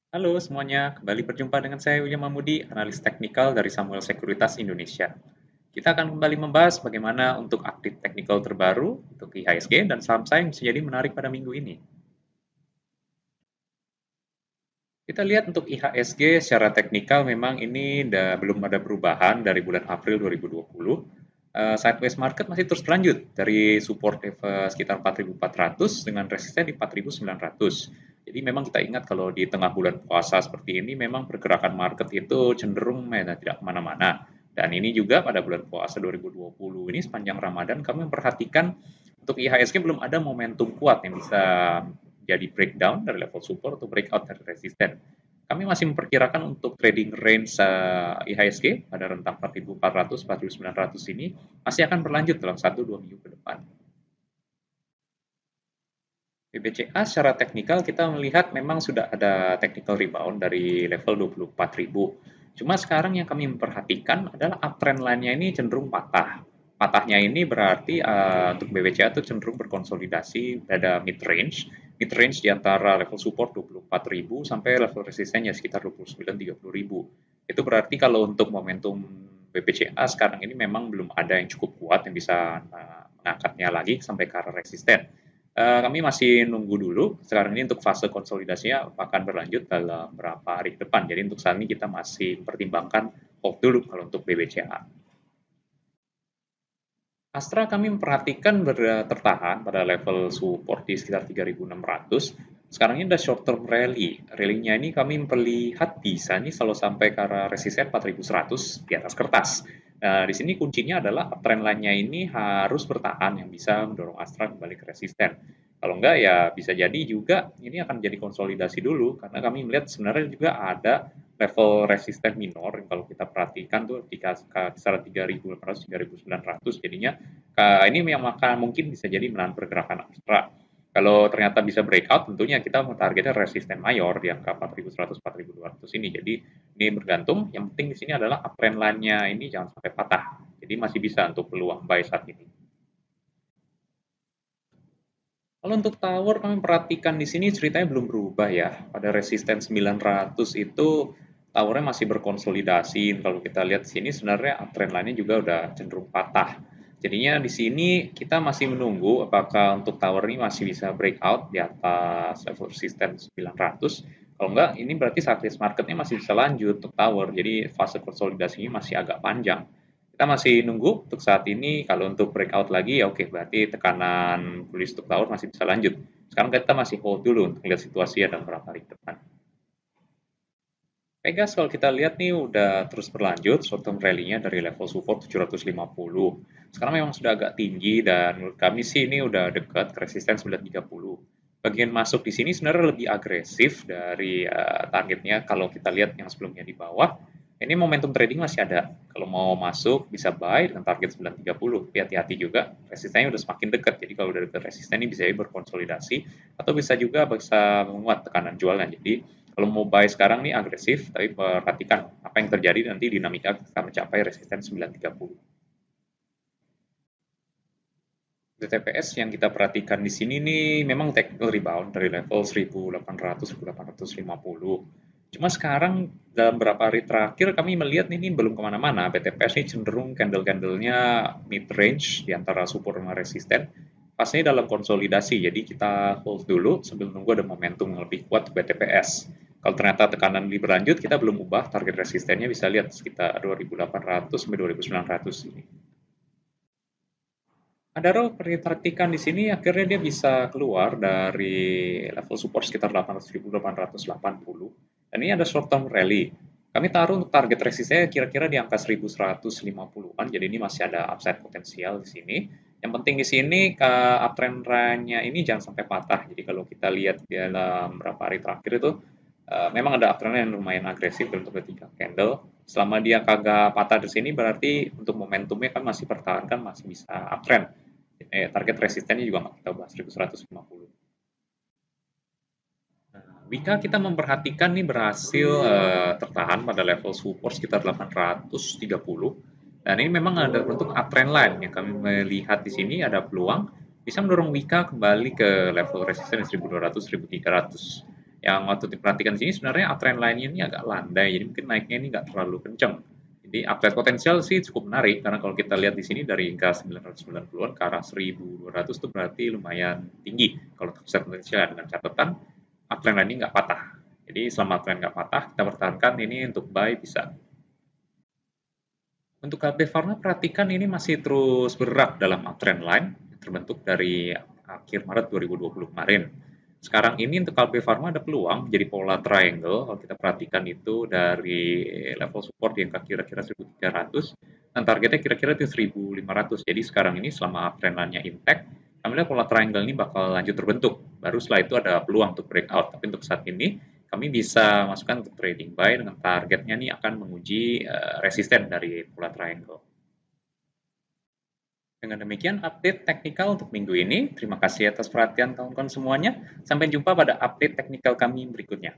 Halo semuanya, kembali berjumpa dengan saya William Mamudi, analis teknikal dari Samuel Sekuritas Indonesia. Kita akan kembali membahas bagaimana untuk update teknikal terbaru untuk IHSG dan saham saya yang bisa jadi menarik pada minggu ini. Kita lihat untuk IHSG secara teknikal memang ini belum ada perubahan dari bulan April 2020. Sideways market masih terus berlanjut dari support level sekitar 4.400 dengan resisten di 4.900. Jadi memang kita ingat kalau di tengah bulan puasa seperti ini memang pergerakan market itu cenderung tidak kemana-mana. Dan ini juga pada bulan puasa 2020 ini sepanjang Ramadan kami memperhatikan untuk IHSG belum ada momentum kuat yang bisa jadi breakdown dari level support atau breakout dari resisten. Kami masih memperkirakan untuk trading range IHSG pada rentang 4.400 4.900 ini masih akan berlanjut dalam 1-2 minggu ke depan. BBCA secara teknikal kita melihat memang sudah ada technical rebound dari level 24.000. Cuma sekarang yang kami memperhatikan adalah uptrend line-nya ini cenderung patah. Patahnya ini berarti untuk BBCA itu cenderung berkonsolidasi pada mid range. Mid range di antara level support 24.000 sampai level resistennya sekitar 29-30.000. Itu berarti kalau untuk momentum BBCA sekarang ini memang belum ada yang cukup kuat yang bisa mengangkatnya lagi sampai ke arah resisten. Kami masih nunggu dulu sekarang ini untuk fase konsolidasinya akan berlanjut dalam beberapa hari ke depan. Jadi untuk saat ini kita masih mempertimbangkan hold dulu kalau untuk BBCA. Astra kami memperhatikan tertahan pada level support di sekitar 3.600. Sekarang ini ada short term rally. Rally-nya ini kami melihat bisa nih kalau sampai ke arah resisten 4.100 di atas kertas. Nah, di sini kuncinya adalah uptrend line-nya ini harus bertahan yang bisa mendorong Astra kembali ke resisten. Kalau enggak ya bisa jadi juga ini akan jadi konsolidasi dulu karena kami melihat sebenarnya juga ada level resisten minor yang kalau kita perhatikan tuh di kisaran 3.800 3.900 jadinya ini yang mungkin bisa jadi menahan pergerakan Astra. Kalau ternyata bisa breakout tentunya kita targetnya resisten mayor di angka 4.100 4.200 ini. Jadi ini bergantung, yang penting di sini adalah uptrend line-nya ini jangan sampai patah. Jadi masih bisa untuk peluang buy saat ini. Kalau untuk tower kami perhatikan di sini ceritanya belum berubah ya. Pada resisten 900 itu towernya masih berkonsolidasi. Kalau kita lihat di sini sebenarnya trend line-nya juga udah cenderung patah. Jadinya di sini kita masih menunggu apakah untuk tower ini masih bisa breakout di atas level resisten 900. Kalau enggak, ini berarti sideways marketnya masih bisa lanjut untuk tower. Jadi fase konsolidasinya masih agak panjang. Kita masih nunggu untuk saat ini, kalau untuk breakout lagi ya oke, berarti tekanan bullish untuk tower masih bisa lanjut. Sekarang kita masih hold dulu untuk lihat situasi dalam beberapa hari ke depan. Pegas kalau kita lihat nih udah terus berlanjut short term rally-nya dari level support 750. Sekarang memang sudah agak tinggi dan menurut kami sih ini udah dekat ke resisten 930. Bagian masuk di sini sebenarnya lebih agresif dari targetnya kalau kita lihat yang sebelumnya di bawah. Ini momentum trading masih ada. Kalau mau masuk bisa buy dengan target 930. Tapi hati-hati juga, resistennya udah semakin dekat. Jadi kalau udah dekat resisten ini bisa berkonsolidasi atau bisa juga bisa menguat tekanan jualnya. Jadi kalau mau buy sekarang nih agresif, tapi perhatikan apa yang terjadi nanti dinamika akan mencapai resisten 930. TTPS yang kita perhatikan di sini nih memang technical rebound dari level 1800-1850. Cuma sekarang dalam beberapa hari terakhir kami melihat ini belum kemana-mana. BTPS ini cenderung candle-candlenya mid range di antara support dan resisten. Pasnya dalam konsolidasi, jadi kita hold dulu sambil nunggu ada momentum yang lebih kuat BTPS. Kalau ternyata tekanan lebih berlanjut, kita belum ubah target resistennya bisa lihat sekitar 2.800 sampai 2.900 ini. Adaro perhatikan di sini akhirnya dia bisa keluar dari level support sekitar 800.880 dan ini ada short term rally. Kami taruh untuk target resistnya kira-kira di angka 1150-an, jadi ini masih ada upside potensial di sini. Yang penting di sini ke uptrend nya ini jangan sampai patah. Jadi kalau kita lihat di dalam beberapa hari terakhir itu memang ada uptrend yang lumayan agresif untuk ketiga candle. Selama dia kagak patah di sini berarti untuk momentumnya kan masih pertahankan, masih bisa uptrend. Target resistennya juga nggak kita bahas 1150. Wika kita memperhatikan nih berhasil tertahan pada level support sekitar 830 dan ini memang ada bentuk uptrend line yang kami melihat di sini ada peluang bisa mendorong Wika kembali ke level resisten 1200 1300. Yang waktu diperhatikan di sini sebenarnya uptrend line-nya ini agak landai, jadi mungkin naiknya ini nggak terlalu kenceng. Jadi upside potensial sih cukup menarik karena kalau kita lihat di sini dari angka 990-an ke arah 1200 itu berarti lumayan tinggi kalau upside potensial dengan catatan uptrend line ini nggak patah. Jadi selama uptrend nggak patah, kita pertahankan ini untuk buy bisa. Untuk KB Pharma perhatikan ini masih terus bergerak dalam uptrend line terbentuk dari akhir Maret 2020 kemarin. Sekarang ini untuk KB Pharma ada peluang jadi pola triangle kalau kita perhatikan itu dari level support yang kira-kira 1300 dan targetnya kira-kira di 1500. Jadi sekarang ini selama uptrend line-nya intact, kami lihat pola triangle ini bakal lanjut terbentuk. Baru setelah itu ada peluang untuk breakout. Tapi untuk saat ini kami bisa masukkan untuk trading buy dengan targetnya nih akan menguji resisten dari pola triangle. Dengan demikian update teknikal untuk minggu ini. Terima kasih atas perhatian kawan-kawan semuanya. Sampai jumpa pada update teknikal kami berikutnya.